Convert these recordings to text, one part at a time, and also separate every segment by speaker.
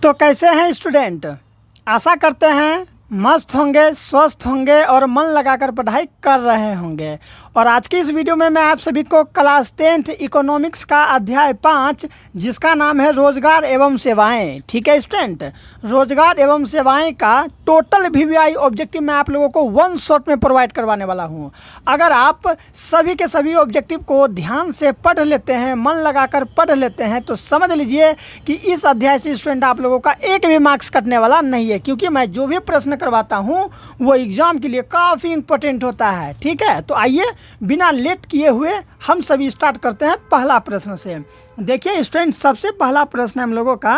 Speaker 1: तो कैसे हैं स्टूडेंट। आशा करते हैं मस्त होंगे, स्वस्थ होंगे और मन लगाकर पढ़ाई कर रहे होंगे। और आज की इस वीडियो में मैं आप सभी को क्लास 10th इकोनॉमिक्स का अध्याय 5 जिसका नाम है रोजगार एवं सेवाएं, ठीक है स्टूडेंट। रोजगार एवं सेवाएं का टोटल वीवीआई ऑब्जेक्टिव मैं आप लोगों को वन शॉट में प्रोवाइड करवाने वाला हूं। अगर आप सभी के सभी ऑब्जेक्टिव को ध्यान से पढ़ लेते हैं, मन लगाकर पढ़ लेते हैं, तो समझ लीजिए कि इस अध्याय से स्टूडेंट आप लोगों का एक भी मार्क्स कटने वाला नहीं है, क्योंकि मैं जो भी प्रश्न करवाता हूं वो एग्जाम के लिए काफ़ी इंपॉर्टेंट होता है। ठीक है, तो आइए बिना लेट किए हुए हम सभी स्टार्ट करते हैं पहला प्रश्न से। देखिए स्टूडेंट, सबसे पहला प्रश्न हम लोगों का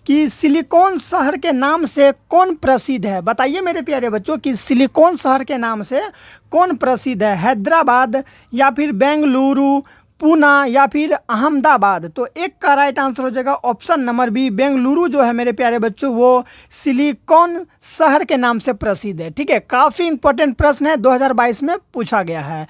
Speaker 1: कि सिलिकॉन शहर के नाम से कौन प्रसिद्ध है। बताइए मेरे प्यारे बच्चों कि सिलिकॉन शहर के नाम से कौन प्रसिद्ध है। हैदराबाद या फिर बेंगलुरु, पूना या फिर अहमदाबाद। तो एक का राइट आंसर हो जाएगा ऑप्शन नंबर बी, बेंगलुरु जो है मेरे प्यारे बच्चों वो सिलिकॉन शहर के नाम से प्रसिद्ध है। ठीक है, काफ़ी इंपॉर्टेंट प्रश्न है, 2022 में पूछा गया है।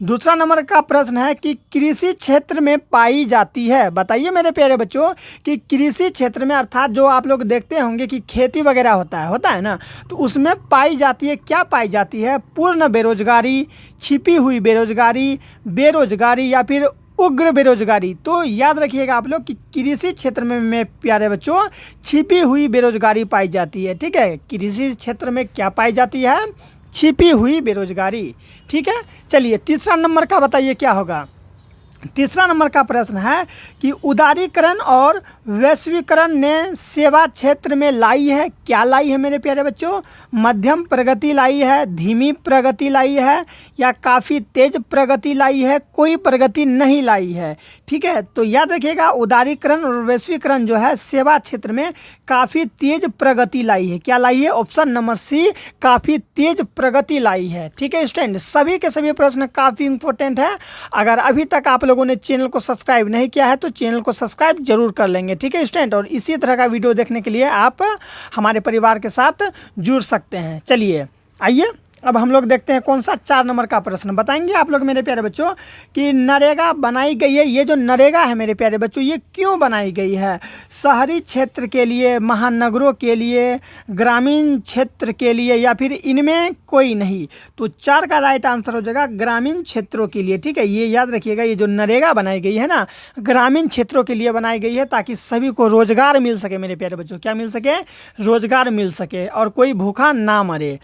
Speaker 1: दूसरा नंबर का प्रश्न है कि कृषि क्षेत्र में पाई जाती है। बताइए मेरे प्यारे बच्चों कि कृषि क्षेत्र में, अर्थात जो आप लोग देखते होंगे कि खेती वगैरह होता है ना, तो उसमें पाई जाती है, क्या पाई जाती है। पूर्ण बेरोजगारी, छिपी हुई बेरोजगारी, बेरोजगारी या फिर उग्र बेरोजगारी। तो याद रखिएगा आप लोग कि कृषि क्षेत्र में मेरे प्यारे बच्चों छिपी हुई बेरोजगारी पाई जाती है। ठीक है, कृषि क्षेत्र में क्या पाई जाती है, छिपी हुई बेरोजगारी। ठीक है, चलिए तीसरा नंबर का बताइए क्या होगा। तीसरा नंबर का प्रश्न है कि उदारीकरण और वैश्वीकरण ने सेवा क्षेत्र में लाई है, क्या लाई है मेरे प्यारे बच्चों। मध्यम प्रगति लाई है, धीमी प्रगति लाई है या काफ़ी तेज प्रगति लाई है, कोई प्रगति नहीं लाई है। ठीक है, तो याद रखिएगा उदारीकरण और वैश्वीकरण जो है सेवा क्षेत्र में काफ़ी तेज प्रगति लाई है। क्या लाई है, ऑप्शन नंबर सी, काफ़ी तेज प्रगति लाई है। ठीक है स्टूडेंट, सभी के सभी प्रश्न काफ़ी इंपॉर्टेंट है। अगर अभी तक आप लोगों ने चैनल को सब्सक्राइब नहीं किया है तो चैनल को सब्सक्राइब जरूर कर लेंगे। ठीक है स्टूडेंट, और इसी तरह का वीडियो देखने के लिए आप हमारे परिवार के साथ जुड़ सकते हैं। चलिए आइए अब हम लोग देखते हैं कौन सा 4 नंबर का प्रश्न। बताएंगे आप लोग मेरे प्यारे बच्चों कि नरेगा बनाई गई है। ये जो नरेगा है मेरे प्यारे बच्चों ये क्यों बनाई गई है। शहरी क्षेत्र के लिए, महानगरों के लिए, ग्रामीण क्षेत्र के लिए या फिर इनमें कोई नहीं। तो 4 का राइट आंसर हो जाएगा ग्रामीण क्षेत्रों के लिए। ठीक है, ये याद रखिएगा, ये जो नरेगा बनाई गई है ना, ग्रामीण क्षेत्रों के लिए बनाई गई है ताकि सभी को रोजगार मिल सके मेरे प्यारे बच्चों। क्या मिल सके, रोजगार मिल सके और कोई भूखा ना मरे।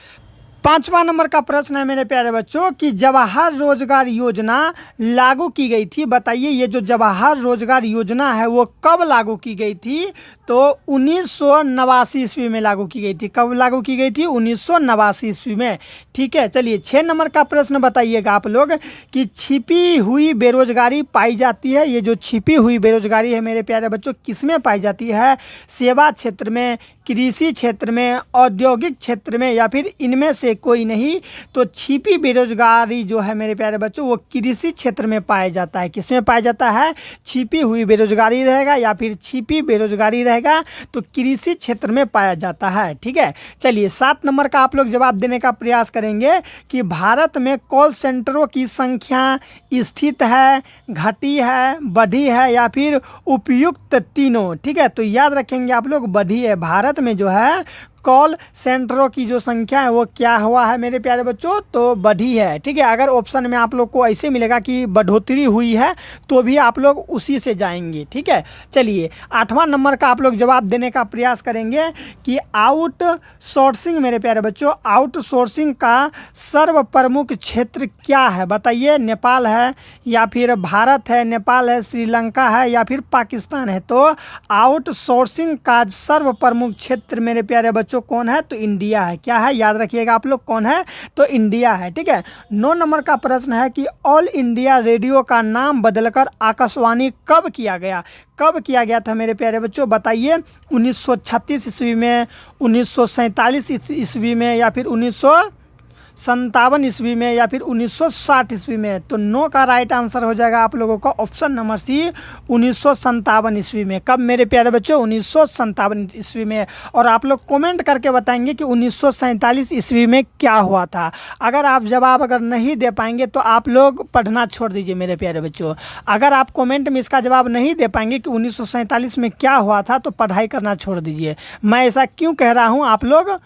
Speaker 1: 5वां नंबर का प्रश्न है मेरे प्यारे बच्चों कि जवाहर रोजगार योजना लागू की गई थी। बताइए ये जो जवाहर रोजगार योजना है वो कब लागू की गई थी। तो 1989 ईस्वी में लागू की गई थी। कब लागू की गई थी, 1989 ईस्वी में। ठीक है, चलिए 6 नंबर का प्रश्न बताइएगा आप लोग कि छिपी हुई बेरोजगारी पाई जाती है। ये जो छिपी हुई बेरोजगारी है मेरे प्यारे बच्चों किस में पाई जाती है। सेवा क्षेत्र में, कृषि क्षेत्र में, औद्योगिक क्षेत्र में या फिर इनमें से कोई नहीं। तो छिपी बेरोजगारी जो है मेरे प्यारे बच्चों वो कृषि क्षेत्र में पाया जाता है। किस में पाया जाता है, छिपी हुई बेरोजगारी रहेगा या फिर छिपी बेरोजगारी रहेगा तो कृषि क्षेत्र में पाया जाता है। ठीक है, चलिए 7 नंबर का आप लोग जवाब देने का प्रयास करेंगे कि भारत में कॉल सेंटरों की संख्या स्थिर है, घटी है, बढ़ी है या फिर उपयुक्त तीनों। ठीक है, तो याद रखेंगे आप लोग बढ़ी है। भारत में जो है कॉल सेंटरों की जो संख्या है वो क्या हुआ है मेरे प्यारे बच्चों, तो बढ़ी है। ठीक है, अगर ऑप्शन में आप लोग को ऐसे मिलेगा कि बढ़ोतरी हुई है तो भी आप लोग उसी से जाएंगे। ठीक है, चलिए 8वां नंबर का आप लोग जवाब देने का प्रयास करेंगे कि आउटसोर्सिंग मेरे प्यारे बच्चों, आउटसोर्सिंग का सर्व प्रमुख क्षेत्र क्या है। बताइए, नेपाल है या फिर भारत है, नेपाल है, श्रीलंका है या फिर पाकिस्तान है। तो आउटसोर्सिंग का सर्व प्रमुख क्षेत्र मेरे प्यारे बच्चों कौन है, तो इंडिया है। क्या है, याद रखिएगा आप लोग कौन है, तो इंडिया है। ठीक है, 9 नंबर का प्रश्न है कि ऑल इंडिया रेडियो का नाम बदलकर आकाशवाणी कब किया गया। कब किया गया था मेरे प्यारे बच्चों, बताइए। 1936 ईस्वी में, 1947 ईस्वी में या फिर 1947 1957 ईस्वी में या फिर 1960 ईस्वी में? तो नो का राइट आंसर हो जाएगा आप लोगों का ऑप्शन नंबर सी 1957 ईस्वी में। कब मेरे प्यारे बच्चों? 1957 ईस्वी में। और आप लोग कमेंट करके बताएंगे कि 1947 ईस्वी में क्या हुआ था। अगर आप जवाब अगर नहीं दे पाएंगे तो आप लोग पढ़ना छोड़ दीजिए मेरे प्यारे बच्चों। अगर आप कमेंट में इसका जवाब नहीं दे पाएंगे कि 1947 में क्या हुआ था तो पढ़ाई करना छोड़ दीजिए। मैं ऐसा क्यों कह रहा हूँ आप लोग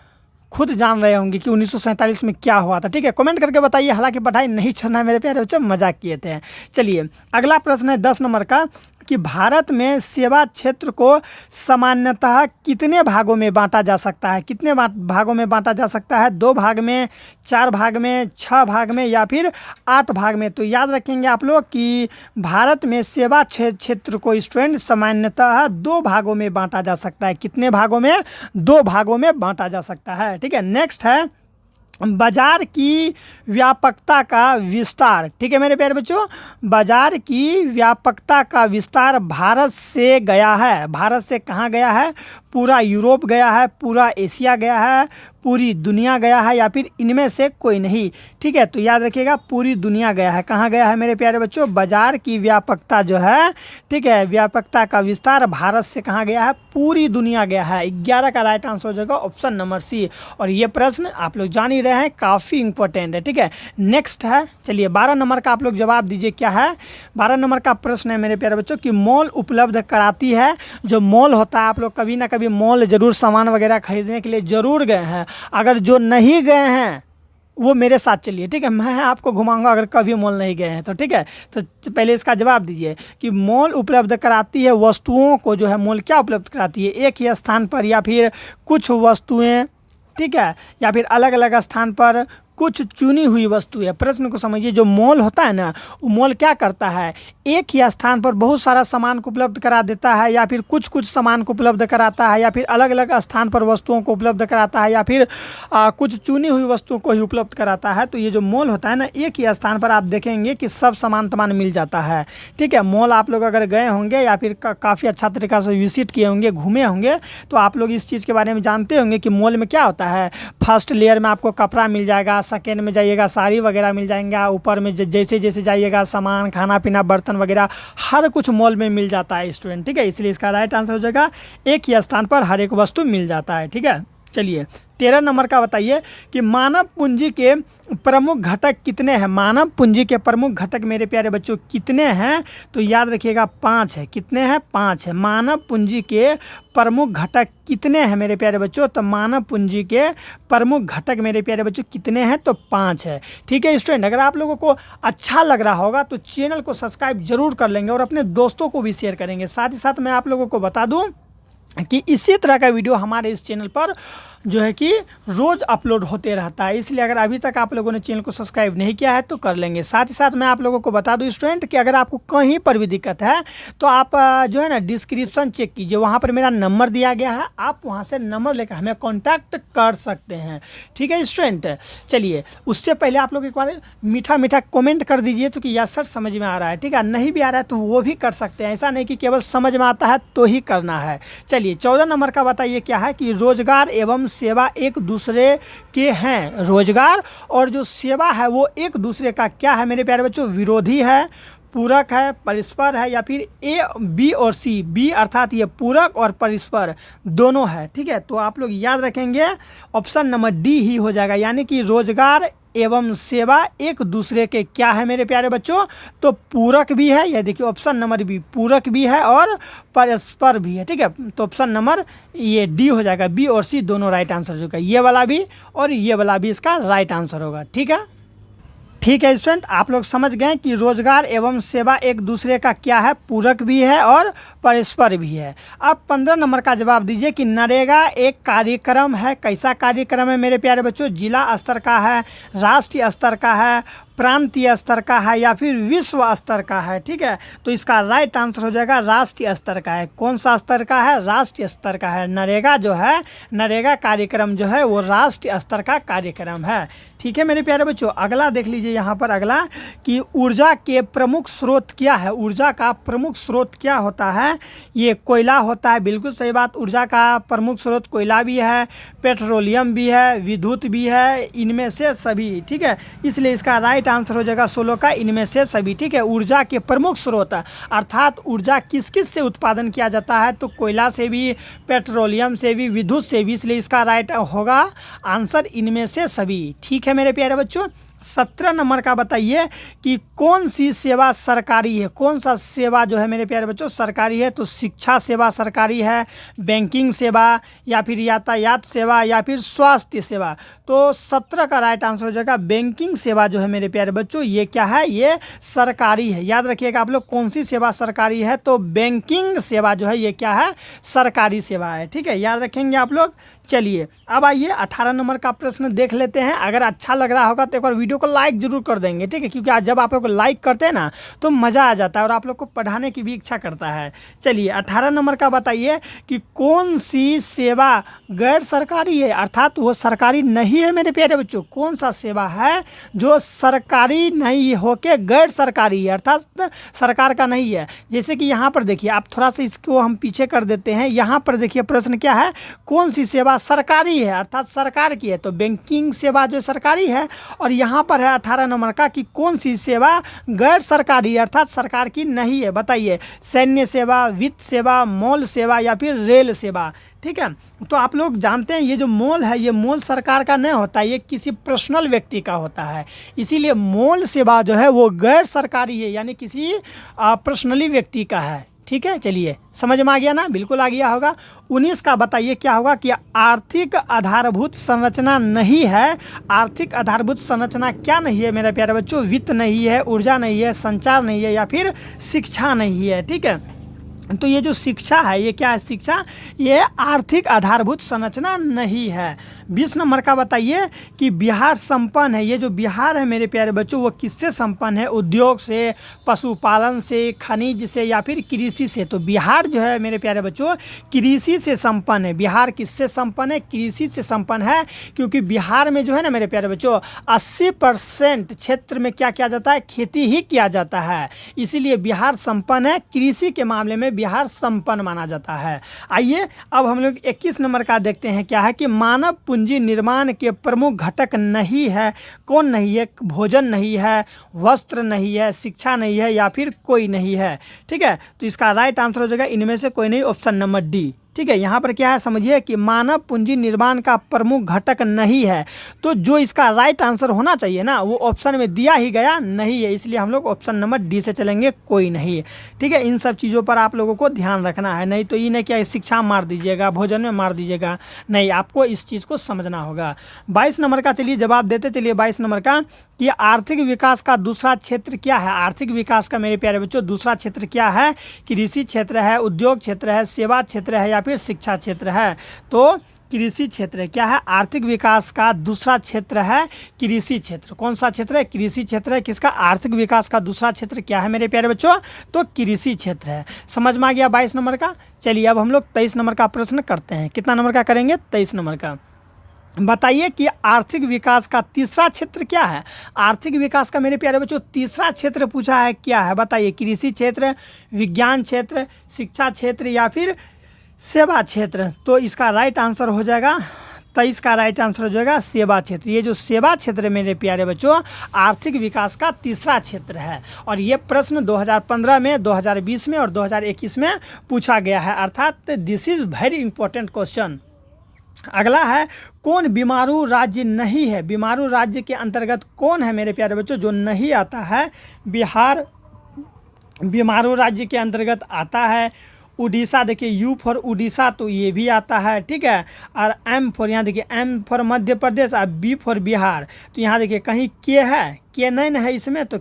Speaker 1: खुद जान रहे होंगे कि 1947 में क्या हुआ था। ठीक है, कमेंट करके बताइए। हालांकि पढ़ाई नहीं छोड़ना है मेरे प्यारे बच्चों, मजाक किए थे। चलिए अगला प्रश्न है 10 नंबर का कि भारत में सेवा क्षेत्र को सामान्यतः कितने भागों में बांटा जा सकता है? कितने भागों में बांटा जा सकता है? 2 भाग में, 4 भाग में, 6 भाग में या फिर 8 भाग में? तो याद रखेंगे आप लोग कि भारत में सेवा क्षेत्र को स्टूडेंट सामान्यतः 2 भागों में बांटा जा सकता है। कितने भागों में? 2 भागों में बांटा जा सकता है। ठीक है, नेक्स्ट है बाजार की व्यापकता का विस्तार। ठीक है मेरे प्यारे बच्चों, बाजार की व्यापकता का विस्तार भारत से गया है। भारत से कहाँ गया है? पूरा यूरोप गया है, पूरा एशिया गया है, पूरी दुनिया गया है या फिर इनमें से कोई नहीं? ठीक है, तो याद रखिएगा पूरी दुनिया गया है। कहाँ गया है मेरे प्यारे बच्चों? बाजार की व्यापकता जो है, ठीक है, व्यापकता का विस्तार भारत से कहाँ गया है? पूरी दुनिया गया है। 11 का राइट आंसर हो जाएगा ऑप्शन नंबर सी। और ये प्रश्न आप लोग जान ही रहे हैं, काफ़ी इंपॉर्टेंट है। ठीक है, नेक्स्ट है, चलिए 12 नंबर का आप लोग जवाब दीजिए क्या है। 12 नंबर का प्रश्न है मेरे प्यारे बच्चों कि मॉल उपलब्ध कराती है। जो मॉल होता है, आप लोग कभी ना कभी मॉल जरूर सामान वगैरह खरीदने के लिए ज़रूर गए हैं। अगर जो नहीं गए हैं वो मेरे साथ चलिए, ठीक है, मैं आपको घुमाऊंगा अगर कभी मॉल नहीं गए हैं तो। ठीक है, तो पहले इसका जवाब दीजिए कि मॉल उपलब्ध कराती है वस्तुओं को। जो है मॉल क्या उपलब्ध कराती है? एक ही स्थान पर या फिर कुछ वस्तुएं, ठीक है, या फिर अलग अलग स्थान पर कुछ चुनी हुई वस्तु है। प्रश्न को समझिए, जो मॉल होता है ना, वो मॉल क्या करता है? एक ही स्थान पर बहुत सारा सामान को उपलब्ध करा देता है या फिर कुछ कुछ सामान को उपलब्ध कराता है या फिर अलग अलग स्थान पर वस्तुओं को उपलब्ध कराता है या फिर कुछ चुनी हुई वस्तुओं को ही उपलब्ध कराता है। तो ये जो मॉल होता है ना, एक ही स्थान पर आप देखेंगे कि सब सामान मिल जाता है। ठीक है, मॉल आप लोग अगर गए होंगे या फिर काफ़ी अच्छा तरीक़ा से विजिट किए होंगे, घूमे होंगे, तो आप लोग इस चीज़ के बारे में जानते होंगे कि मॉल में क्या होता है। फर्स्ट लेयर में आपको कपड़ा मिल जाएगा, सेकेंड में जाइएगा साड़ी वगैरह मिल जाएंगे, ऊपर में जैसे जैसे जाइएगा सामान, खाना पीना, बर्तन वगैरह हर कुछ मॉल में मिल जाता है स्टूडेंट। ठीक है, इसलिए इसका राइट आंसर हो जाएगा एक ही स्थान पर हर एक वस्तु मिल जाता है। ठीक है, चलिए 13 नंबर का बताइए कि मानव पूंजी के प्रमुख घटक कितने हैं? मानव पूंजी के प्रमुख घटक मेरे प्यारे बच्चों कितने हैं? तो याद रखिएगा 5 है। कितने हैं? 5 है। मानव पूंजी के प्रमुख घटक कितने हैं मेरे प्यारे बच्चों? तो मानव पूंजी के प्रमुख घटक मेरे प्यारे बच्चों कितने हैं? तो 5 है। ठीक है स्टूडेंट, अगर आप लोगों को अच्छा लग रहा होगा तो चैनल को सब्सक्राइब जरूर कर लेंगे और अपने दोस्तों को भी शेयर करेंगे। साथ ही साथ मैं आप लोगों को बता दूँ कि इसी तरह का वीडियो हमारे इस चैनल पर जो है कि रोज़ अपलोड होते रहता है। इसलिए अगर अभी तक आप लोगों ने चैनल को सब्सक्राइब नहीं किया है तो कर लेंगे। साथ ही साथ मैं आप लोगों को बता दूं स्टूडेंट कि अगर आपको कहीं पर भी दिक्कत है तो आप जो है ना डिस्क्रिप्शन चेक कीजिए, वहाँ पर मेरा नंबर दिया गया है, आप वहाँ से नंबर लेकर हमें कॉन्टैक्ट कर सकते हैं। ठीक है स्टूडेंट, चलिए उससे पहले आप लोग एक बार मीठा मीठा कॉमेंट कर दीजिए तो कि यस सर समझ में आ रहा है। ठीक है, नहीं भी आ रहा है तो वो भी कर सकते हैं, ऐसा नहीं कि केवल समझ में आता है तो ही करना है। चलिए 14 नंबर का बताइए क्या है कि रोजगार एवं सेवा एक दूसरे के हैं। रोजगार और जो सेवा है वो एक दूसरे का क्या है मेरे प्यारे बच्चों? विरोधी है, पूरक है, परस्पर है या फिर ए, बी और सी। बी अर्थात ये पूरक और परस्पर दोनों है। ठीक है, तो आप लोग याद रखेंगे ऑप्शन नंबर डी ही हो जाएगा, यानी कि रोजगार एवं सेवा एक दूसरे के क्या है मेरे प्यारे बच्चों? तो पूरक भी है, यह देखिए ऑप्शन नंबर बी पूरक भी है और परस्पर भी है। ठीक है, तो ऑप्शन नंबर ये डी हो जाएगा, बी और सी दोनों राइट आंसर होगा। ये वाला भी और ये वाला भी इसका राइट आंसर होगा। ठीक है, ठीक है स्टूडेंट, आप लोग समझ गए कि रोजगार एवं सेवा एक दूसरे का क्या है? पूरक भी है और परस्पर भी है। अब 15 नंबर का जवाब दीजिए कि नरेगा एक कार्यक्रम है। कैसा कार्यक्रम है मेरे प्यारे बच्चों? जिला स्तर का है, राष्ट्रीय स्तर का है, प्रांतीय स्तर का है या फिर विश्व स्तर का है? ठीक है, तो इसका राइट आंसर हो जाएगा राष्ट्रीय स्तर का है। कौन सा स्तर का है? राष्ट्रीय स्तर का है। नरेगा जो है, नरेगा कार्यक्रम जो है वो राष्ट्रीय स्तर का कार्यक्रम है। ठीक है मेरे प्यारे बच्चों, अगला देख लीजिए यहाँ पर अगला कि ऊर्जा के प्रमुख स्रोत क्या है? ऊर्जा का प्रमुख स्रोत क्या होता है? है, ये कोयला होता है। बिल्कुल सही बात, ऊर्जा का प्रमुख स्रोत कोयला भी है, पेट्रोलियम भी है, विद्युत भी है, इनमें से सभी। ठीक है, इसलिए इसका राइट आंसर हो जाएगा 16 का इनमें से सभी। ठीक है, ऊर्जा के प्रमुख स्रोत अर्थात ऊर्जा किस किस से उत्पादन किया जाता है, तो कोयला से भी, पेट्रोलियम से भी, विद्युत से भी, इसलिए इसका राइट होगा आंसर इनमें से सभी। ठीक है मेरे प्यारे बच्चों, 17 नंबर का बताइए कि कौन सी सेवा सरकारी है। कौन सा सेवा जो है मेरे प्यारे बच्चों सरकारी है, तो शिक्षा सेवा सरकारी है, बैंकिंग सेवा, या फिर यातायात सेवा, या फिर स्वास्थ्य सेवा। तो 17 का राइट आंसर हो जाएगा बैंकिंग सेवा जो है मेरे प्यारे बच्चों, ये क्या है, ये सरकारी है। याद रखिएगा आप लोग, कौन सी सेवा सरकारी है, तो बैंकिंग सेवा जो है ये क्या है, सरकारी सेवा है। ठीक है, याद रखेंगे आप लोग। चलिए अब आइए 18 नंबर का प्रश्न देख लेते हैं। अगर अच्छा लग रहा होगा तो एक बार वीडियो को लाइक जरूर कर देंगे। ठीक है, क्योंकि आज जब आप लोग लाइक करते हैं ना तो मज़ा आ जाता है और आप लोग को पढ़ाने की भी इच्छा करता है। चलिए 18 नंबर का बताइए कि कौन सी सेवा गैर सरकारी है, अर्थात वो सरकारी नहीं है मेरे प्यारे बच्चों। कौन सा सेवा है जो सरकारी नहीं होके गैर सरकारी है, अर्थात सरकार का नहीं है। जैसे कि यहाँ पर देखिए, आप थोड़ा सा इसको हम पीछे कर देते हैं। यहाँ पर देखिए प्रश्न क्या है, कौन सी सेवा सरकारी है, अर्थात सरकार की है, तो बैंकिंग सेवा जो सरकारी है। और यहाँ पर है 18 नंबर का कि कौन सी सेवा गैर सरकारी अर्थात सरकार की नहीं है। बताइए, सैन्य सेवा, वित्त सेवा, मॉल सेवा, या फिर रेल सेवा। ठीक है, तो आप लोग जानते हैं ये जो मॉल है, ये मॉल सरकार का नहीं होता, ये किसी पर्सनल व्यक्ति का होता है। इसीलिए मॉल सेवा जो है वो गैर सरकारी है, यानी किसी पर्सनली व्यक्ति का है। ठीक है, चलिए समझ में आ गया ना, बिल्कुल आ गया होगा। 19 का बताइए क्या होगा कि आर्थिक आधारभूत संरचना नहीं है। आर्थिक आधारभूत संरचना क्या नहीं है मेरे प्यारे बच्चों, वित्त नहीं है, ऊर्जा नहीं है, संचार नहीं है, या फिर शिक्षा नहीं है। ठीक है, तो ये जो शिक्षा है ये क्या है, शिक्षा ये आर्थिक आधारभूत संरचना नहीं है। 20 नंबर का बताइए कि बिहार संपन्न है। ये जो बिहार है मेरे प्यारे बच्चों वो किससे संपन्न है, उद्योग से, पशुपालन से, खनिज से, या फिर कृषि से। तो बिहार जो है मेरे प्यारे बच्चों कृषि से संपन्न है। बिहार किससे संपन्न है, कृषि से संपन्न है, क्योंकि बिहार में जो है ना मेरे प्यारे बच्चों 80% क्षेत्र में क्या किया जाता है, खेती ही किया जाता है। इसीलिए बिहार संपन्न है, कृषि के मामले में बिहार संपन्न माना जाता है। आइए अब हम लोग 21 नंबर का देखते हैं क्या है कि मानव पूंजी निर्माण के प्रमुख घटक नहीं है। कौन नहीं है, भोजन नहीं है, वस्त्र नहीं है, शिक्षा नहीं है, या फिर कोई नहीं है। ठीक है, तो इसका राइट आंसर हो जाएगा इनमें से कोई नहीं, ऑप्शन नंबर डी। ठीक है, यहाँ पर क्या है समझिए कि मानव पूंजी निर्माण का प्रमुख घटक नहीं है, तो जो इसका राइट आंसर होना चाहिए ना वो ऑप्शन में दिया ही गया नहीं है, इसलिए हम लोग ऑप्शन नंबर डी से चलेंगे, कोई नहीं है। ठीक है, इन सब चीज़ों पर आप लोगों को ध्यान रखना है, नहीं तो ये नहीं क्या शिक्षा मार दीजिएगा, भोजन में मार दीजिएगा, नहीं, आपको इस चीज़ को समझना होगा। 22 नंबर का चलिए जवाब देते चलिए। 22 नंबर का कि आर्थिक विकास का दूसरा क्षेत्र क्या है। आर्थिक विकास का मेरे प्यारे बच्चों दूसरा क्षेत्र क्या है, कृषि क्षेत्र है, उद्योग क्षेत्र है, सेवा क्षेत्र है, या फिर शिक्षा क्षेत्र है। तो कृषि क्षेत्र क्या है, आर्थिक विकास का दूसरा क्षेत्र है कृषि क्षेत्र। कौन सा क्षेत्र है, कृषि क्षेत्र है। किसका, आर्थिक विकास का दूसरा क्षेत्र क्या है मेरे प्यारे बच्चों, तो कृषि क्षेत्र है। समझ में आ गया 22 नंबर का। चलिए अब हम लोग 23 नंबर का प्रश्न करते हैं। कितना नंबर का करेंगे, 23 नंबर का। बताइए कि आर्थिक विकास का तीसरा क्षेत्र क्या है। आर्थिक विकास का मेरे प्यारे बच्चों तीसरा क्षेत्र पूछा है, क्या है बताइए, कृषि क्षेत्र, विज्ञान क्षेत्र, शिक्षा क्षेत्र, या फिर सेवा क्षेत्र। तो इसका राइट आंसर हो जाएगा 23 का राइट आंसर हो जाएगा सेवा क्षेत्र। ये जो सेवा क्षेत्र है मेरे प्यारे बच्चों आर्थिक विकास का तीसरा क्षेत्र है, और ये प्रश्न 2015 में, 2020 में और 2021 में पूछा गया है, अर्थात this is very important question. अगला है, कौन बीमारू राज्य नहीं है। बीमारू राज्य के अंतर्गत कौन है मेरे प्यारे बच्चों जो नहीं आता है। बिहार बीमारू राज्य के अंतर्गत आता है। उड़ीसा देखिए, यू फॉर उड़ीसा तो ये भी आता है। ठीक है, और एम फॉर, यहाँ देखिए एम फॉर मध्य प्रदेश और बी फॉर बिहार। तो यहाँ देखिए कहीं के है, के नहीं है इसमें, तो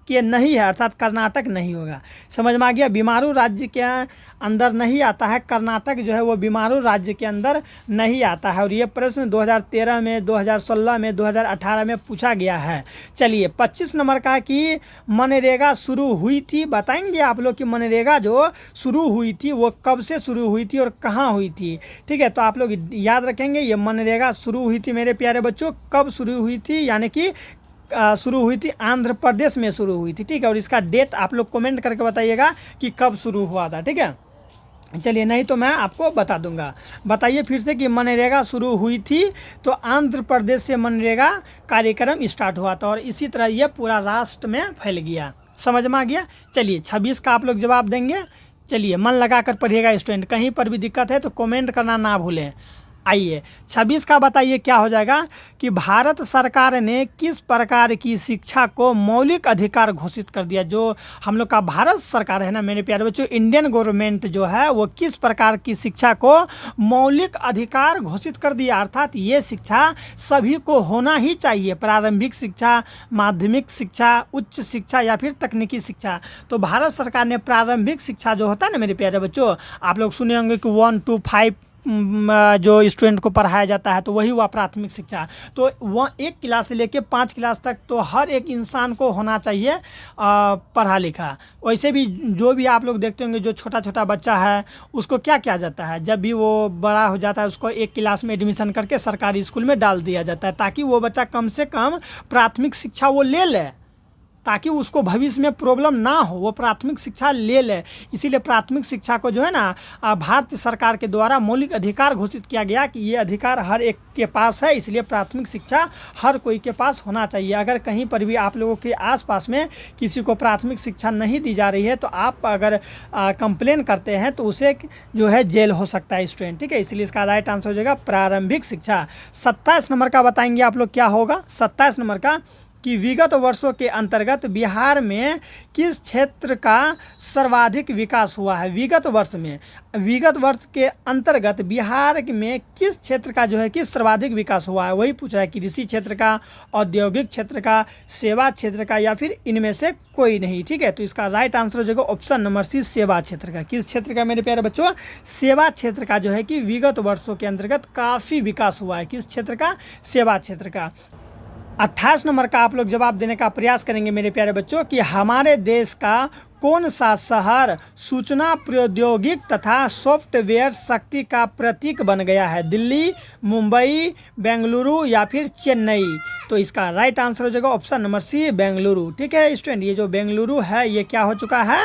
Speaker 1: के नहीं है, अर्थात कर्नाटक नहीं होगा। समझ में आ गया, बीमारू राज्य के अंदर नहीं आता है, कर्नाटक जो है वो बीमारू राज्य के अंदर नहीं आता है। और ये प्रश्न 2013 में, 2016 में, 2018 में पूछा गया है। चलिए 25 नंबर का कि मनरेगा शुरू हुई थी। बताएंगे आप लोग कि मनरेगा जो शुरू हुई थी वो कब से शुरू हुई थी और कहाँ हुई थी। ठीक है, तो आप लोग याद रखेंगे ये मनरेगा शुरू हुई थी मेरे प्यारे बच्चों, कब शुरू हुई थी, यानी कि शुरू हुई थी, आंध्र प्रदेश में शुरू हुई थी, ठीक है। और इसका डेट आप लोग कमेंट करके बताइएगा कि कब शुरू हुआ था, ठीक है। चलिए, नहीं तो मैं आपको बता दूंगा। बताइए फिर से कि मनरेगा शुरू हुई थी तो आंध्र प्रदेश से मनरेगा कार्यक्रम स्टार्ट हुआ था और इसी तरह ये पूरा राष्ट्र में फैल गया। समझ में आ गया। चलिए 26 का आप लोग जवाब देंगे। चलिए, मन लगा कर पढ़िएगा स्टूडेंट, कहीं पर भी दिक्कत है तो कमेंट करना ना भूलें। आइए 26 का बताइए क्या हो जाएगा कि भारत सरकार ने किस प्रकार की शिक्षा को मौलिक अधिकार घोषित कर दिया। जो हम लोग का भारत सरकार है ना मेरे प्यारे बच्चों, इंडियन गवर्नमेंट जो है वो किस प्रकार की शिक्षा को मौलिक अधिकार घोषित कर दिया, अर्थात ये शिक्षा सभी को होना ही चाहिए। प्रारंभिक शिक्षा, माध्यमिक शिक्षा, उच्च शिक्षा या फिर तकनीकी शिक्षा। तो भारत सरकार ने प्रारंभिक शिक्षा जो होता है ना मेरे प्यारे बच्चों, आप लोग सुने होंगे कि 1 to 5 जो स्टूडेंट को पढ़ाया जाता है तो वही हुआ प्राथमिक शिक्षा। तो वह 1 क्लास से लेकर 5 क्लास तक तो हर एक इंसान को होना चाहिए पढ़ा लिखा। वैसे भी जो भी आप लोग देखते होंगे जो छोटा छोटा बच्चा है उसको क्या किया जाता है, जब भी वो बड़ा हो जाता है उसको 1 क्लास में एडमिशन करके सरकारी स्कूल में डाल दिया जाता है, ताकि वो बच्चा कम से कम प्राथमिक शिक्षा वो ले ले, ताकि उसको भविष्य में प्रॉब्लम ना हो, वो प्राथमिक शिक्षा ले ले। इसीलिए प्राथमिक शिक्षा को जो है ना भारत सरकार के द्वारा मौलिक अधिकार घोषित किया गया कि ये अधिकार हर एक के पास है, इसलिए प्राथमिक शिक्षा हर कोई के पास होना चाहिए। अगर कहीं पर भी आप लोगों के आसपास में किसी को प्राथमिक शिक्षा नहीं दी जा रही है तो आप अगर कंप्लेन करते हैं तो उसे जो है जेल हो सकता है स्टूडेंट, ठीक है। इसलिए इसका राइट आंसर हो जाएगा प्रारंभिक शिक्षा। 27 नंबर का बताएंगे आप लोग क्या होगा। 27 नंबर का कि विगत वर्षों के अंतर्गत बिहार में किस क्षेत्र का सर्वाधिक विकास हुआ है। विगत वर्ष के अंतर्गत बिहार में किस क्षेत्र का जो है कि सर्वाधिक विकास हुआ है, वही पूछ रहा है। कृषि क्षेत्र का, औद्योगिक क्षेत्र का, सेवा क्षेत्र का या फिर इनमें से कोई नहीं, ठीक है। तो इसका राइट आंसर हो जाएगा ऑप्शन नंबर सी, सेवा क्षेत्र का। किस क्षेत्र का मेरे प्यारे बच्चों, सेवा क्षेत्र का जो है कि विगत वर्षों के अंतर्गत काफ़ी विकास हुआ है। किस क्षेत्र का, सेवा क्षेत्र का। 28 नंबर का आप लोग जवाब देने का प्रयास करेंगे मेरे प्यारे बच्चों कि हमारे देश का कौन सा शहर सूचना प्रौद्योगिक तथा सॉफ्टवेयर शक्ति का प्रतीक बन गया है। दिल्ली, मुंबई, बेंगलुरु या फिर चेन्नई। तो इसका राइट आंसर हो जाएगा ऑप्शन नंबर सी, बेंगलुरु, ठीक है स्टूडेंट। ये जो बेंगलुरु है ये क्या हो चुका है,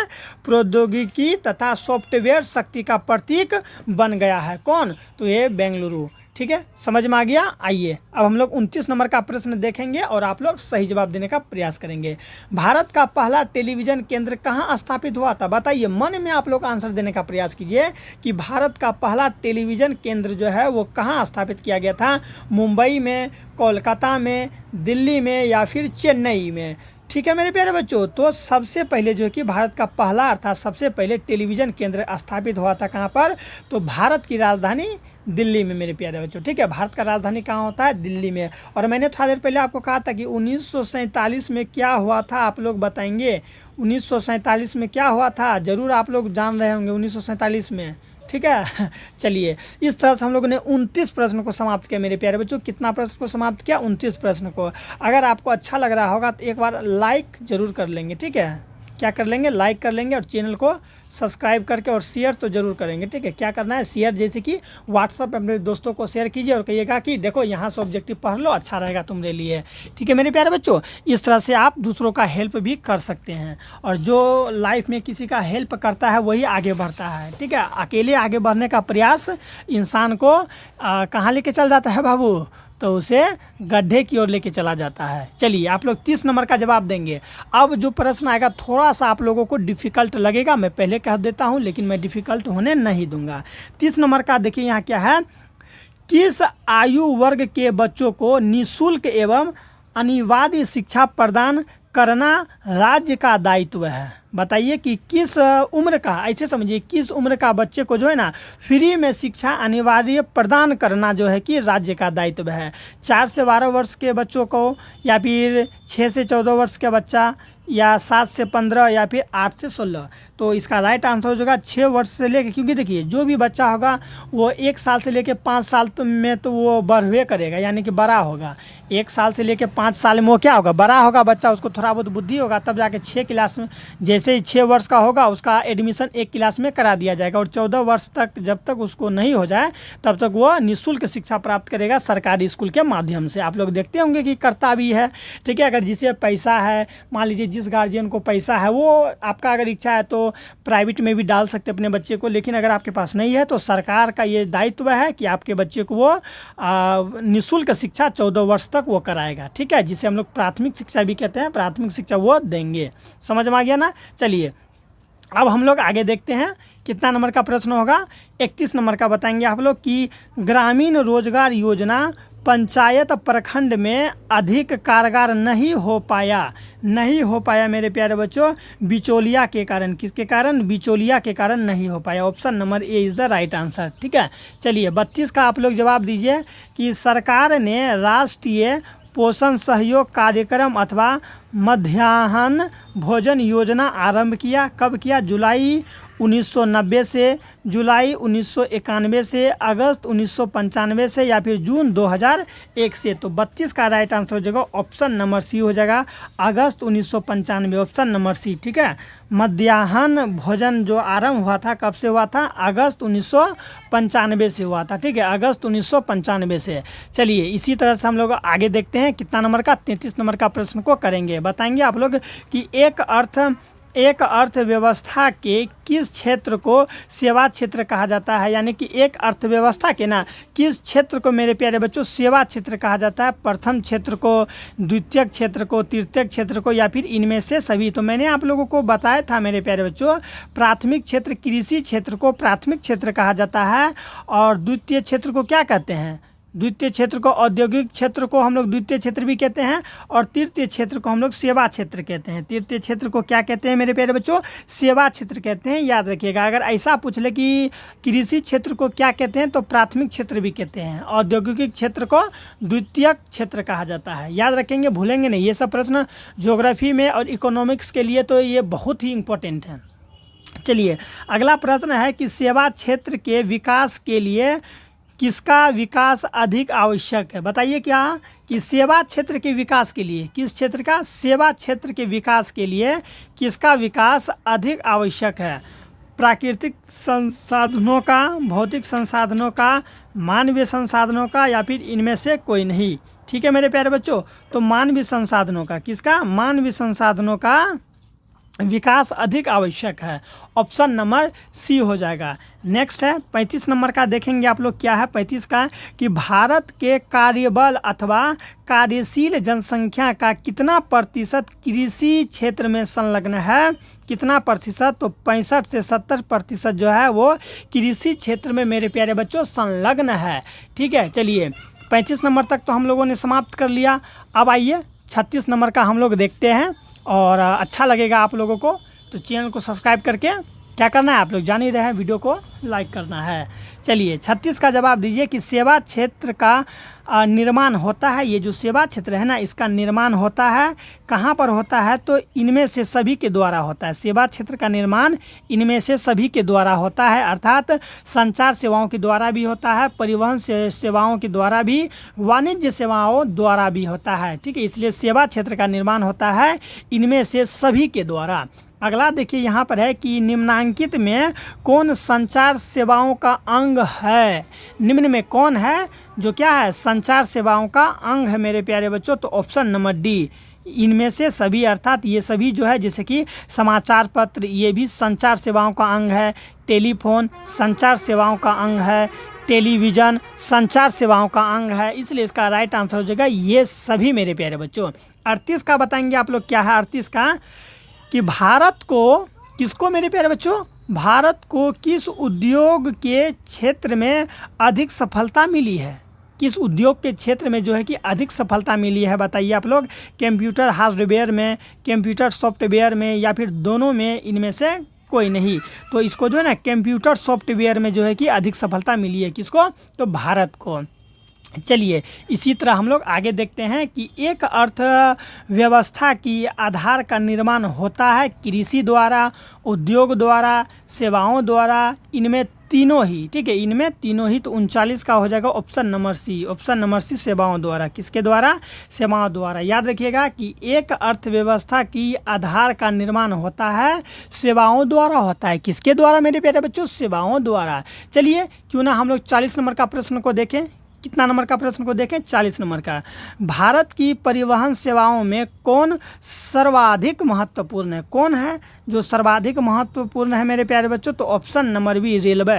Speaker 1: प्रौद्योगिकी तथा सॉफ्टवेयर शक्ति का प्रतीक बन गया है। कौन, तो ये बेंगलुरु, ठीक है। समझ में आ गया। आइए अब हम लोग 29 नंबर का प्रश्न देखेंगे और आप लोग सही जवाब देने का प्रयास करेंगे। भारत का पहला टेलीविज़न केंद्र कहाँ स्थापित हुआ था। बताइए, मन में आप लोग आंसर देने का प्रयास कीजिए कि भारत का पहला टेलीविज़न केंद्र जो है वो कहाँ स्थापित किया गया था। मुंबई में, कोलकाता में, दिल्ली में या फिर चेन्नई में, ठीक है मेरे प्यारे बच्चों। तो सबसे पहले जो है कि भारत का पहला अर्थात सबसे पहले टेलीविज़न केंद्र स्थापित हुआ था कहाँ पर, तो भारत की राजधानी दिल्ली में मेरे प्यारे बच्चों, ठीक है। भारत का राजधानी कहाँ होता है, दिल्ली में। और मैंने थोड़ा देर पहले आपको कहा था कि 1947 में क्या हुआ था, आप लोग बताएंगे 1947 में क्या हुआ था। ज़रूर आप लोग जान रहे होंगे 1947 में, ठीक है। चलिए, इस तरह से हम लोगों ने 29 प्रश्न को समाप्त किया मेरे प्यारे बच्चों। कितना प्रश्न को समाप्त किया, 29 प्रश्न को। अगर आपको अच्छा लग रहा होगा तो एक बार लाइक ज़रूर कर लेंगे, ठीक है। क्या कर लेंगे, लाइक कर लेंगे और चैनल को सब्सक्राइब करके और शेयर तो ज़रूर करेंगे, ठीक है। क्या करना है, शेयर, जैसे कि व्हाट्सएप पे अपने दोस्तों को शेयर कीजिए और कहिएगा कि देखो यहाँ से ऑब्जेक्टिव पढ़ लो, अच्छा रहेगा तुम्हारे लिए, ठीक है मेरे प्यारे बच्चों। इस तरह से आप दूसरों का हेल्प भी कर सकते हैं और जो लाइफ में किसी का हेल्प करता है वही आगे बढ़ता है, ठीक है। अकेले आगे बढ़ने का प्रयास इंसान को कहाँ लेके चल जाता है बाबू, तो उसे गड्ढे की ओर लेके चला जाता है। चलिए आप लोग 30 नंबर का जवाब देंगे। अब जो प्रश्न आएगा थोड़ा सा आप लोगों को डिफ़िकल्ट लगेगा, मैं पहले कह देता हूं, लेकिन मैं डिफ़िकल्ट होने नहीं दूंगा। 30 नंबर का देखिए यहाँ क्या है, किस आयु वर्ग के बच्चों को निःशुल्क एवं अनिवार्य शिक्षा प्रदान करना राज्य का दायित्व है। बताइए कि किस उम्र का, ऐसे समझिए किस उम्र का बच्चे को जो है ना फ्री में शिक्षा अनिवार्य प्रदान करना जो है कि राज्य का दायित्व है। 4 से 12 वर्ष के बच्चों को, या फिर 6 से 14 वर्ष का बच्चा, या 7 से 15 या फिर 8 से 16। तो इसका राइट आंसर हो जाएगा 6 वर्ष से लेकर, क्योंकि देखिए जो भी बच्चा होगा वो 1 साल से लेकर 5 साल में तो वो बढ़वे करेगा, यानी कि बड़ा होगा। 1 साल से लेकर 5 साल में वो क्या होगा, बड़ा होगा बच्चा, उसको थोड़ा बहुत बुद्धि होगा, तब जाके 6 क्लास में, जैसे ही 6 वर्ष का होगा उसका एडमिशन 1 क्लास में करा दिया जाएगा। और 14 वर्ष तक जब तक उसको नहीं हो जाए तब तक वो निःशुल्क शिक्षा प्राप्त करेगा सरकारी स्कूल के माध्यम से। आप लोग देखते होंगे कि करता भी है, ठीक है। अगर जिसे पैसा है, मान लीजिए जिस गार्जियन को पैसा है, वो आपका अगर इच्छा है तो प्राइवेट में भी डाल सकते अपने बच्चे को, लेकिन अगर आपके पास नहीं है तो सरकार का ये दायित्व है कि आपके बच्चे को वो निःशुल्क शिक्षा 14 वर्ष तक वो कराएगा, ठीक है, जिसे हम लोग प्राथमिक शिक्षा भी कहते हैं। प्राथमिक शिक्षा वो देंगे। समझ में आ गया ना। चलिए अब हम लोग आगे देखते हैं कितना नंबर का प्रश्न होगा। 31 नंबर का बताएंगे आप लोग कि ग्रामीण रोजगार योजना पंचायत प्रखंड में अधिक कारगर नहीं हो पाया मेरे प्यारे बच्चों, बिचौलिया के कारण। किसके कारण? बिचौलिया के कारण नहीं हो पाया। Option number A is the right answer, ठीक है। चलिए 32 का आप लोग जवाब दीजिए कि सरकार ने राष्ट्रीय पोषण सहयोग कार्यक्रम अथवा मध्याह्न भोजन योजना आरंभ किया। कब किया? जुलाई 1990 से, जुलाई 1991 से, अगस्त 1995 से, या फिर जून 2001 से। तो 32 का राइट आंसर हो जाएगा ऑप्शन नंबर सी हो जाएगा, अगस्त 1995, ऑप्शन नंबर सी, ठीक है। मध्याह्न भोजन जो आरंभ हुआ था कब से हुआ था? अगस्त 1995 से हुआ था, ठीक है, अगस्त 1995 से। चलिए इसी तरह से हम लोग आगे देखते हैं कितना नंबर का, 33 नंबर का प्रश्न को करेंगे। बताएंगे आप लोग कि एक अर्थव्यवस्था के किस क्षेत्र को सेवा क्षेत्र कहा जाता है, यानी कि एक अर्थव्यवस्था के ना किस क्षेत्र को मेरे प्यारे बच्चों सेवा क्षेत्र कहा जाता है? प्रथम क्षेत्र को, द्वितीय क्षेत्र को, तृतीय क्षेत्र को, या फिर इनमें से सभी? तो मैंने आप लोगों को बताया था मेरे प्यारे बच्चों, प्राथमिक क्षेत्र, कृषि क्षेत्र को प्राथमिक क्षेत्र कहा जाता है, और द्वितीय क्षेत्र को क्या कहते हैं? द्वितीय क्षेत्र को, औद्योगिक क्षेत्र को हम लोग द्वितीय क्षेत्र भी कहते हैं, और तृतीय क्षेत्र को हम लोग सेवा क्षेत्र कहते हैं। तृतीय क्षेत्र को क्या कहते हैं मेरे प्यारे बच्चों? सेवा क्षेत्र कहते हैं, याद रखिएगा। अगर ऐसा पूछ ले कि कृषि क्षेत्र को क्या कहते हैं, तो प्राथमिक क्षेत्र भी कहते हैं। औद्योगिक क्षेत्र को द्वितीय क्षेत्र कहा जाता है, याद रखेंगे, भूलेंगे नहीं। ये सब प्रश्न ज्योग्राफी में और इकोनॉमिक्स के लिए तो ये बहुत ही इंपॉर्टेंट है। चलिए अगला प्रश्न है कि सेवा क्षेत्र के विकास के लिए किसका विकास अधिक आवश्यक है? बताइए क्या कि सेवा क्षेत्र के विकास के लिए, किस क्षेत्र का? सेवा क्षेत्र के विकास के लिए किसका विकास अधिक आवश्यक है? प्राकृतिक संसाधनों का, भौतिक संसाधनों का, मानवीय संसाधनों का, या फिर इनमें से कोई नहीं? ठीक है मेरे प्यारे बच्चों, तो मानवीय संसाधनों का। किसका? मानवीय संसाधनों का विकास अधिक आवश्यक है, ऑप्शन नंबर सी हो जाएगा। नेक्स्ट है 35 नंबर का, देखेंगे आप लोग क्या है 35 का, कि भारत के कार्यबल अथवा कार्यशील जनसंख्या का कितना प्रतिशत कृषि क्षेत्र में संलग्न है? कितना प्रतिशत? तो 65 से 70% जो है वो कृषि क्षेत्र में मेरे प्यारे बच्चों संलग्न है, ठीक है। चलिए 35 नंबर तक तो हम लोगों ने समाप्त कर लिया। अब आइए 36 नंबर का हम लोग देखते हैं, और अच्छा लगेगा आप लोगों को तो चैनल को सब्सक्राइब करके क्या करना है, आप लोग जान ही रहे हैं, वीडियो को लाइक करना है। चलिए 36 का जवाब दीजिए कि सेवा क्षेत्र का निर्माण होता है। ये जो सेवा क्षेत्र है ना, इसका निर्माण होता है कहाँ पर होता है? तो इनमें से सभी के द्वारा होता है। सेवा क्षेत्र का निर्माण इनमें से सभी के द्वारा होता है, अर्थात संचार सेवाओं के द्वारा भी होता है, परिवहन सेवाओं के द्वारा भी, वाणिज्य सेवाओं द्वारा भी होता है, ठीक है। इसलिए सेवा क्षेत्र का निर्माण होता है इनमें से सभी के द्वारा। अगला देखिए यहाँ पर है कि निम्नांकित में कौन संचार सेवाओं का अंग है? निम्न में कौन है जो क्या है? संचार सेवाओं का अंग है मेरे प्यारे बच्चों, तो ऑप्शन नंबर डी, इनमें से सभी, अर्थात ये सभी जो है, जैसे कि समाचार पत्र, ये भी संचार सेवाओं का अंग है। टेलीफोन संचार सेवाओं का अंग है। टेलीविज़न संचार सेवाओं का अंग है, इसलिए इसका राइट आंसर हो जाएगा ये सभी मेरे प्यारे बच्चों। 38 का बताएंगे आप लोग क्या है 38 का, कि भारत को, किसको मेरे प्यारे बच्चों? भारत को किस उद्योग के क्षेत्र में अधिक सफलता मिली है? किस उद्योग के क्षेत्र में जो है कि अधिक सफलता मिली है? बताइए आप लोग। कंप्यूटर हार्डवेयर में, कंप्यूटर सॉफ्टवेयर में, या फिर दोनों में? इनमें से कोई नहीं। तो इसको जो है ना कंप्यूटर सॉफ्टवेयर में जो है कि अधिक सफलता मिली है। किसको? तो भारत को। चलिए इसी तरह हम लोग आगे देखते हैं कि एक अर्थव्यवस्था की आधार का निर्माण होता है कृषि द्वारा, उद्योग द्वारा, सेवाओं द्वारा, इनमें तीनों ही। ठीक है, इनमें तीनों ही। तो 39 का हो जाएगा option number C. Option number C सेवाओं द्वारा। किसके द्वारा? सेवाओं द्वारा। याद रखिएगा कि एक अर्थव्यवस्था की आधार का निर्माण होता है सेवाओं द्वारा होता है। किसके द्वारा मेरे प्यारे बच्चों? सेवाओं द्वारा। चलिए क्यों ना हम लोग 40 नंबर का प्रश्न को देखें। कितना नंबर का प्रश्न को देखें? 40 नंबर का। भारत की परिवहन सेवाओं में कौन सर्वाधिक महत्वपूर्ण है? कौन है जो सर्वाधिक महत्वपूर्ण है मेरे प्यारे बच्चों? तो ऑप्शन नंबर बी रेलवे।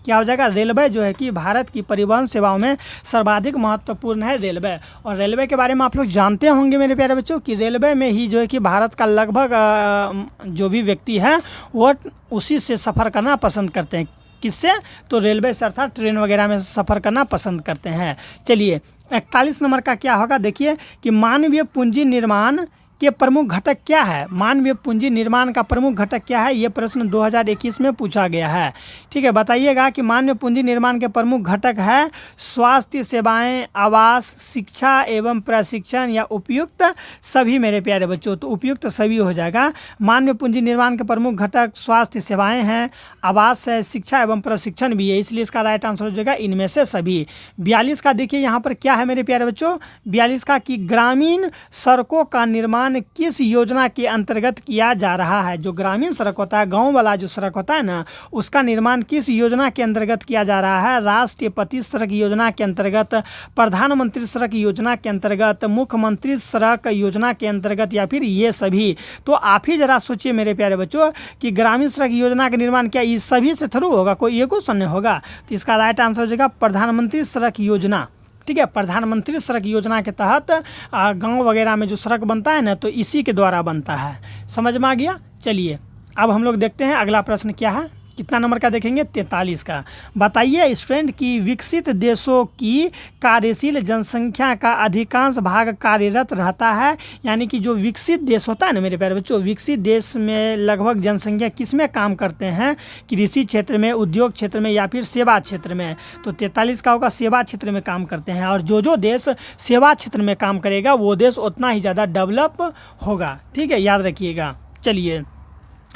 Speaker 1: क्या हो जाएगा? रेलवे जो है कि भारत की परिवहन सेवाओं में सर्वाधिक महत्वपूर्ण है रेलवे। और रेलवे के बारे में आप लोग जानते होंगे मेरे प्यारे बच्चों कि रेलवे में ही जो है कि भारत का लगभग जो भी व्यक्ति है वो उसी से सफ़र करना पसंद करते हैं। किससे? तो रेलवे से, अर्थात ट्रेन वगैरह में सफ़र करना पसंद करते हैं। चलिए 41 नंबर का क्या होगा? देखिए कि मानवीय पूंजी निर्माण के प्रमुख घटक क्या है? मानवीय पूंजी निर्माण का प्रमुख घटक क्या है? ये प्रश्न 2021 में पूछा गया है। ठीक है, बताइएगा कि मानवीय पूंजी निर्माण के प्रमुख घटक है स्वास्थ्य सेवाएं, आवास, शिक्षा एवं प्रशिक्षण या उपयुक्त सभी मेरे प्यारे बच्चों। तो उपयुक्त सभी हो जाएगा। मानवीय पूंजी निर्माण के प्रमुख घटक स्वास्थ्य सेवाएं हैं, आवास है, शिक्षा एवं प्रशिक्षण भी है, इसलिए इसका राइट आंसर हो जाएगा इनमें से सभी। 42 का देखिए यहाँ पर क्या है मेरे प्यारे बच्चों? 42 का कि ग्रामीण सड़कों का निर्माण किस योजना के अंतर्गत किया जा रहा है? जो ग्रामीण सड़क होता है, गांव वाला जो सड़क होता है ना, उसका निर्माण किस योजना के अंतर्गत किया जा रहा है? राष्ट्रीय पथ सड़क योजना के अंतर्गत, प्रधानमंत्री सड़क योजना के अंतर्गत, मुख्यमंत्री सड़क योजना के अंतर्गत या फिर ये सभी? तो आप ही जरा सोचिए मेरे प्यारे बच्चों कि ग्रामीण सड़क योजना का निर्माण क्या इस सभी से थ्रू होगा? कोई एक क्वेश्चन नहीं होगा। तो इसका राइट आंसर हो जाएगा प्रधानमंत्री सड़क योजना। ठीक है, प्रधानमंत्री सड़क योजना के तहत गांव वगैरह में जो सड़क बनता है ना, तो इसी के द्वारा बनता है। समझ में आ गया? चलिए अब हम लोग देखते हैं अगला प्रश्न क्या है। कितना नंबर का देखेंगे? 43 का। बताइए स्टूडेंट कि विकसित देशों की कार्यशील जनसंख्या का अधिकांश भाग कार्यरत रहता है। यानी कि जो विकसित देश होता है ना मेरे प्यारे बच्चों, विकसित देश में लगभग जनसंख्या किस में काम करते हैं? कृषि क्षेत्र में, उद्योग क्षेत्र में या फिर सेवा क्षेत्र में? तो 43 का होगा सेवा क्षेत्र में काम करते हैं। और जो देश सेवा क्षेत्र में काम करेगा वो देश उतना ही ज़्यादा डेवलप होगा। ठीक है, याद रखिएगा। चलिए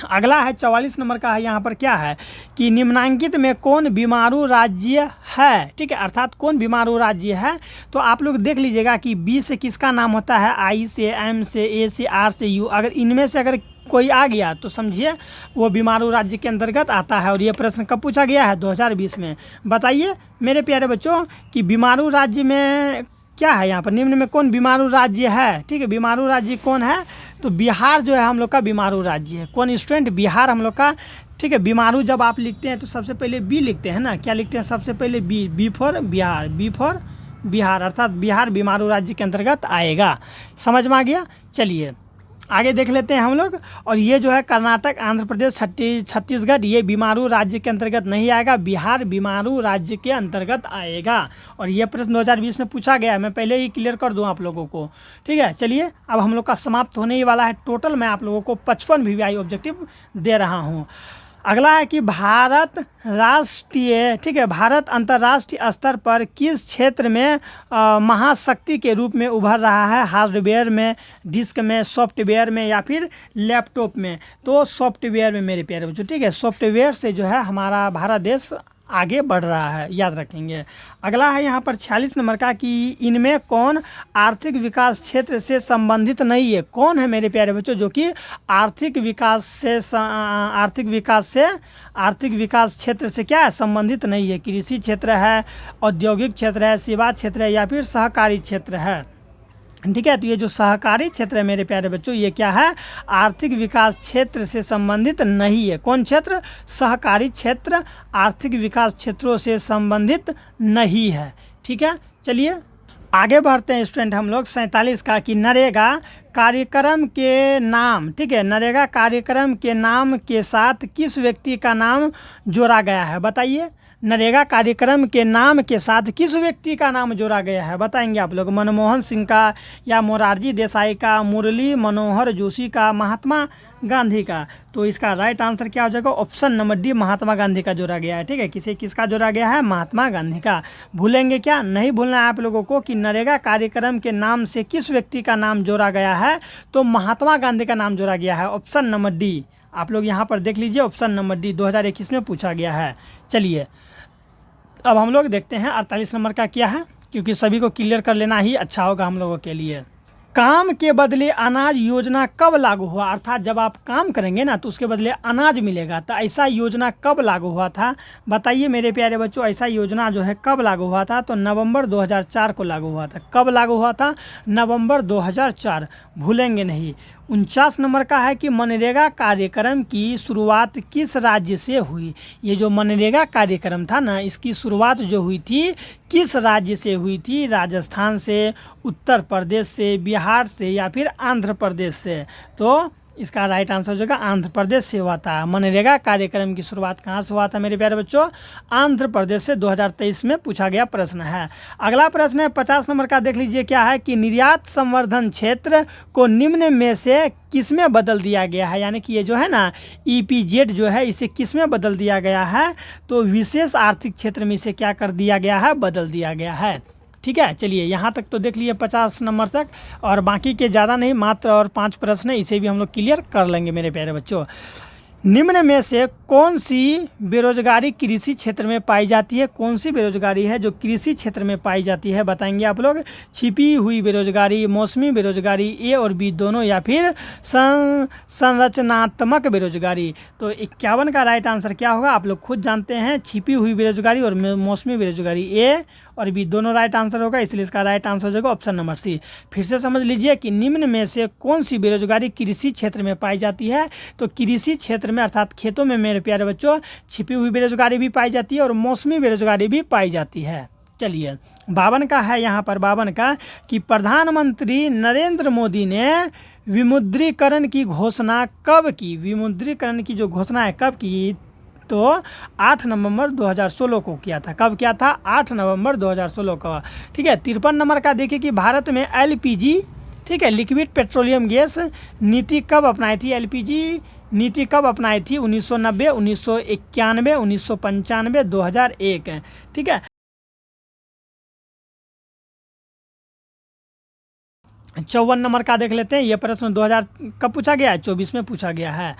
Speaker 1: अगला है 44 नंबर का है। यहाँ पर क्या है कि निम्नांकित में कौन बीमारू राज्य है? ठीक है, अर्थात कौन बीमारू राज्य है? तो आप लोग देख लीजिएगा कि बी से किसका नाम होता है? आई से, एम से, ए से, आर से, यू। अगर इनमें से अगर कोई आ गया तो समझिए वो बीमारू राज्य के अंतर्गत आता है। और ये प्रश्न कब पूछा गया है? 2020 में। बताइए मेरे प्यारे बच्चों कि बीमारू राज्य में क्या है? यहाँ पर निम्न में कौन बीमारू राज्य है? ठीक है, बीमारू राज्य कौन है? तो बिहार जो है हम लोग का बीमारू राज्य है। कौन स्टूडेंट? बिहार हम लोग का। ठीक है, बीमारू जब आप लिखते हैं तो सबसे पहले बी लिखते हैं ना। क्या लिखते हैं? सबसे पहले B. B for Bihar. B for Bihar, अर्थात बिहार बीमारू राज्य के अंतर्गत आएगा। समझ में आ गया? चलिए आगे देख लेते हैं हम लोग। और ये जो है कर्नाटक, आंध्र प्रदेश, छत्तीसगढ़ ये बीमारू राज्य के अंतर्गत नहीं आएगा, बिहार बीमारू राज्य के अंतर्गत आएगा। और ये प्रश्न 2020 में पूछा गया है, मैं पहले ही क्लियर कर दूं आप लोगों को। ठीक है, चलिए अब हम लोग का समाप्त होने ही वाला है। टोटल मैं आप लोगों को 55 VVI ऑब्जेक्टिव दे रहा हूँ। अगला है कि भारत राष्ट्रीय, ठीक है, भारत अंतर्राष्ट्रीय स्तर पर किस क्षेत्र में महाशक्ति के रूप में उभर रहा है? हार्डवेयर में, डिस्क में, सॉफ्टवेयर में या फिर लैपटॉप में? तो सॉफ्टवेयर में मेरे प्यारे बच्चों। ठीक है, सॉफ्टवेयर से जो है हमारा भारत देश आगे बढ़ रहा है, याद रखेंगे। अगला है यहाँ पर 46 नंबर का कि इनमें कौन आर्थिक विकास क्षेत्र से संबंधित नहीं है? कौन है मेरे प्यारे बच्चों जो कि आर्थिक विकास क्षेत्र से क्या है? संबंधित नहीं है। कृषि क्षेत्र है, औद्योगिक क्षेत्र है, सेवा क्षेत्र है या फिर सहकारी क्षेत्र है? ठीक है, तो ये जो सहकारी क्षेत्र है मेरे प्यारे बच्चों ये क्या है? आर्थिक विकास क्षेत्र से संबंधित नहीं है। कौन क्षेत्र? सहकारी क्षेत्र आर्थिक विकास क्षेत्रों से संबंधित नहीं है। ठीक है, चलिए आगे बढ़ते हैं स्टूडेंट हम लोग 47 का कि नरेगा कार्यक्रम के नाम, ठीक है, नरेगा कार्यक्रम के नाम के साथ किस व्यक्ति का नाम जोड़ा गया है? बताइए नरेगा कार्यक्रम के नाम के साथ किस व्यक्ति का नाम जोड़ा गया है, बताएंगे आप लोग। मनमोहन सिंह का, या मोरारजी देसाई का, मुरली मनोहर जोशी का, महात्मा गांधी का। तो इसका राइट आंसर क्या हो जाएगा, option number D, Mahatma Gandhi का जोड़ा गया है। ठीक है, किसका जोड़ा गया है, महात्मा गांधी का। भूलेंगे क्या, नहीं भूलना है आप लोगों को कि नरेगा कार्यक्रम के नाम से किस व्यक्ति का नाम जोड़ा गया है, तो महात्मा गांधी का नाम जोड़ा गया है, ऑप्शन नंबर डी। आप लोग यहाँ पर देख लीजिए, ऑप्शन नंबर डी 2021 में पूछा गया है। चलिए अब हम लोग देखते हैं 48 नंबर का क्या है, क्योंकि सभी को क्लियर कर लेना ही अच्छा होगा हम लोगों के लिए। काम के बदले अनाज योजना कब लागू हुआ, अर्थात जब आप काम करेंगे ना तो उसके बदले अनाज मिलेगा, तो ऐसा योजना कब लागू हुआ था, बताइए मेरे प्यारे बच्चों। ऐसा योजना जो है कब लागू हुआ था, तो नवंबर 2004 को लागू हुआ था। कब लागू हुआ था, नवंबर 2004, भूलेंगे नहीं। 49 नंबर का है कि मनरेगा कार्यक्रम की शुरुआत किस राज्य से हुई। ये जो मनरेगा कार्यक्रम था ना, इसकी शुरुआत जो हुई थी किस राज्य से हुई थी, राजस्थान से, उत्तर प्रदेश से, बिहार से, या फिर आंध्र प्रदेश से। तो इसका राइट आंसर जो है आंध्र प्रदेश से हुआ था। मनरेगा कार्यक्रम की शुरुआत कहाँ से हुआ था मेरे प्यारे बच्चों, आंध्र प्रदेश से। 2023 में पूछा गया प्रश्न है। अगला प्रश्न है 50 नंबर का, देख लीजिए क्या है कि निर्यात संवर्धन क्षेत्र को निम्न में से किस में बदल दिया गया है, यानी कि ये जो है ना EPZ जो है इसे किस में बदल दिया गया है, तो विशेष आर्थिक क्षेत्र में इसे क्या कर दिया गया है, बदल दिया गया है। ठीक है, चलिए यहाँ तक तो देख लिए 50 नंबर तक, और बाकी के ज़्यादा नहीं, मात्र और 5 प्रश्न है, इसे भी हम लोग क्लियर कर लेंगे मेरे प्यारे बच्चों। निम्न में से कौन सी बेरोजगारी कृषि क्षेत्र में पाई जाती है, कौन सी बेरोजगारी है जो कृषि क्षेत्र में पाई जाती है, बताएंगे आप लोग। छिपी हुई बेरोजगारी, मौसमी बेरोजगारी, ए और बी दोनों, या फिर संरचनात्मक बेरोजगारी। तो 51 का राइट आंसर क्या होगा, आप लोग खुद जानते हैं, छिपी हुई बेरोजगारी और मौसमी बेरोजगारी, ए और बी दोनों राइट आंसर होगा, इसलिए इसका राइट आंसर हो जाएगा ऑप्शन नंबर सी। फिर से समझ लीजिए कि निम्न में से कौन सी बेरोजगारी कृषि क्षेत्र में पाई जाती है, तो कृषि क्षेत्र में अर्थात खेतों में मेरे प्यारे बच्चों छिपी हुई बेरोजगारी भी पाई जाती है और मौसमी बेरोजगारी भी पाई जाती है। चलिए 52 का है यहाँ पर, 52 का कि प्रधानमंत्री नरेंद्र मोदी ने विमुद्रीकरण की घोषणा कब की, विमुद्रीकरण की जो घोषणा है कब की, तो 8 नवंबर 2016 को किया था। कब किया था, 8 नवंबर 2016 को। ठीक है, 53 नंबर का देखिए कि भारत में LPG, ठीक है, लिक्विड पेट्रोलियम गैस नीति कब अपनाई थी, LPG नीति कब अपनाई थी, 1990, 1991, 1995, 2001। ठीक है, 54 नंबर का देख लेते हैं। ये प्रश्न 2000 कब पूछा गया है, 24 में पूछा गया है।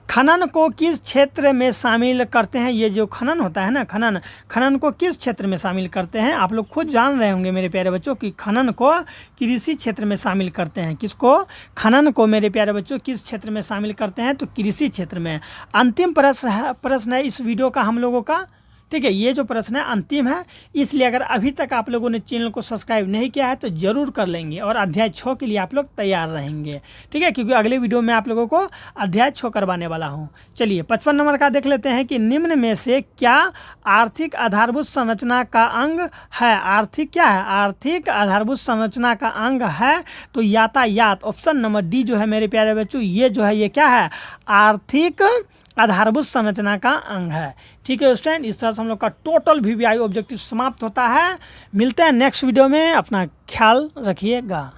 Speaker 1: खनन को किस क्षेत्र में शामिल करते हैं, ये जो खनन होता है ना, खनन को किस क्षेत्र में शामिल करते हैं, आप लोग खुद जान रहे होंगे मेरे प्यारे बच्चों कि खनन को कृषि क्षेत्र में शामिल करते हैं। किसको, खनन को मेरे प्यारे बच्चों किस क्षेत्र में शामिल करते हैं, तो कृषि क्षेत्र में। अंतिम प्रश्न है इस वीडियो का हम लोगों का। ठीक है, ये जो प्रश्न है अंतिम है, इसलिए अगर अभी तक आप लोगों ने चैनल को सब्सक्राइब नहीं किया है तो ज़रूर कर लेंगे, और अध्याय 6 के लिए आप लोग तैयार रहेंगे। ठीक है, क्योंकि अगले वीडियो में आप लोगों को अध्याय 6 करवाने वाला हूँ। चलिए 55 नंबर का देख लेते हैं कि निम्न में से क्या आर्थिक आधारभूत संरचना का अंग है, आर्थिक क्या है, आर्थिक आधारभूत संरचना का अंग है, तो यातायात, ऑप्शन नंबर डी जो है मेरे प्यारे बच्चों, ये जो है ये क्या है, आर्थिक आधारभूत संरचना का अंग है। ठीक है स्टूडेंट, इस तरह से हम लोग का टोटल VVI ऑब्जेक्टिव समाप्त होता है। मिलते हैं नेक्स्ट वीडियो में, अपना ख्याल रखिएगा।